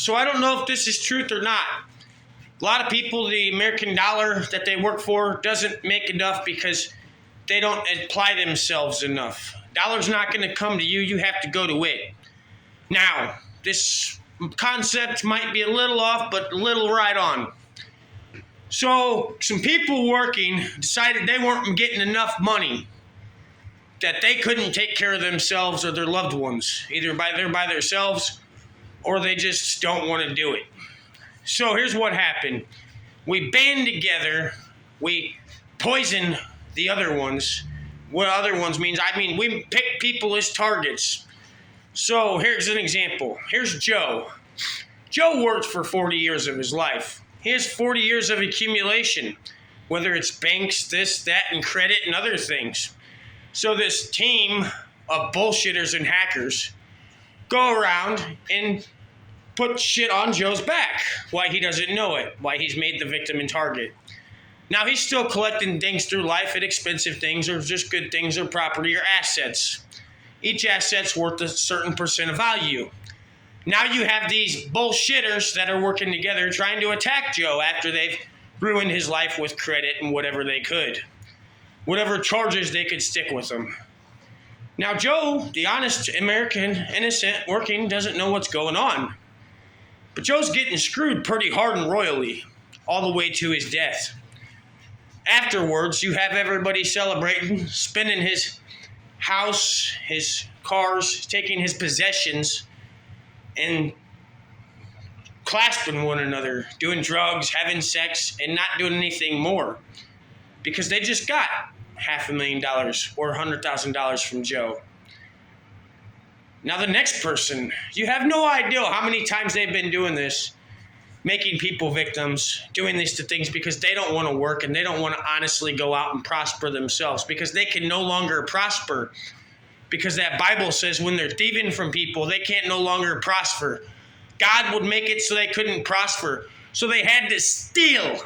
So I don't know if this is truth or not. A lot of people, the American dollar that they work for doesn't make enough because they don't apply themselves enough. Dollar's not going to come to you. You have to go to it. Now, this concept might be a little off, but a little right on. So some people working decided they weren't getting enough money, that they couldn't take care of themselves or their loved ones. Either they're by themselves or they just don't want to do it. So here's what happened. We band together. We poison the other ones. What other ones means, we pick people as targets. So here's an example. Here's Joe. Joe worked for 40 years of his life. He has 40 years of accumulation, whether it's banks, this, that, and credit and other things. So this team of bullshitters and hackers go around and put shit on Joe's back. Why he doesn't know it. Why he's made the victim and target. Now he's still collecting things through life, at expensive things or just good things or property or assets. Each asset's worth a certain percent of value. Now you have these bullshitters that are working together trying to attack Joe after they've ruined his life with credit and whatever they could. Whatever charges they could stick with him. Now Joe, the honest American, innocent, working, doesn't know what's going on. But Joe's getting screwed pretty hard and royally, all the way to his death. Afterwards, you have everybody celebrating, spending his house, his cars, taking his possessions, and clasping one another, doing drugs, having sex, and not doing anything more. Because they just got $500,000 or $100,000 from Joe. Now the next person, you have no idea how many times they've been doing this, making people victims, doing this to things because they don't want to work and they don't want to honestly go out and prosper themselves because they can no longer prosper. Because that Bible says when they're thieving from people, they can't no longer prosper. God would make it so they couldn't prosper. So they had to steal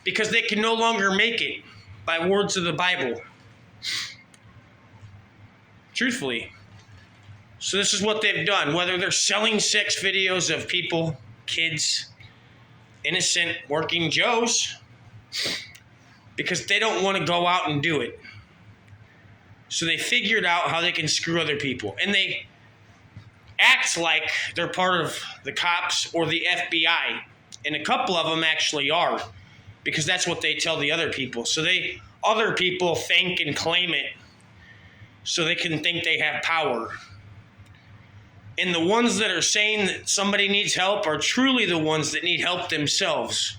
because they can no longer make it by words of the Bible. Truthfully. So this is what they've done. Whether they're selling sex videos of people, kids, innocent working Joes, because they don't want to go out and do it. So they figured out how they can screw other people. And they act like they're part of the cops or the FBI. And a couple of them actually are, because that's what they tell the other people. So other people think and claim it so they can think they have power. And the ones that are saying that somebody needs help are truly the ones that need help themselves.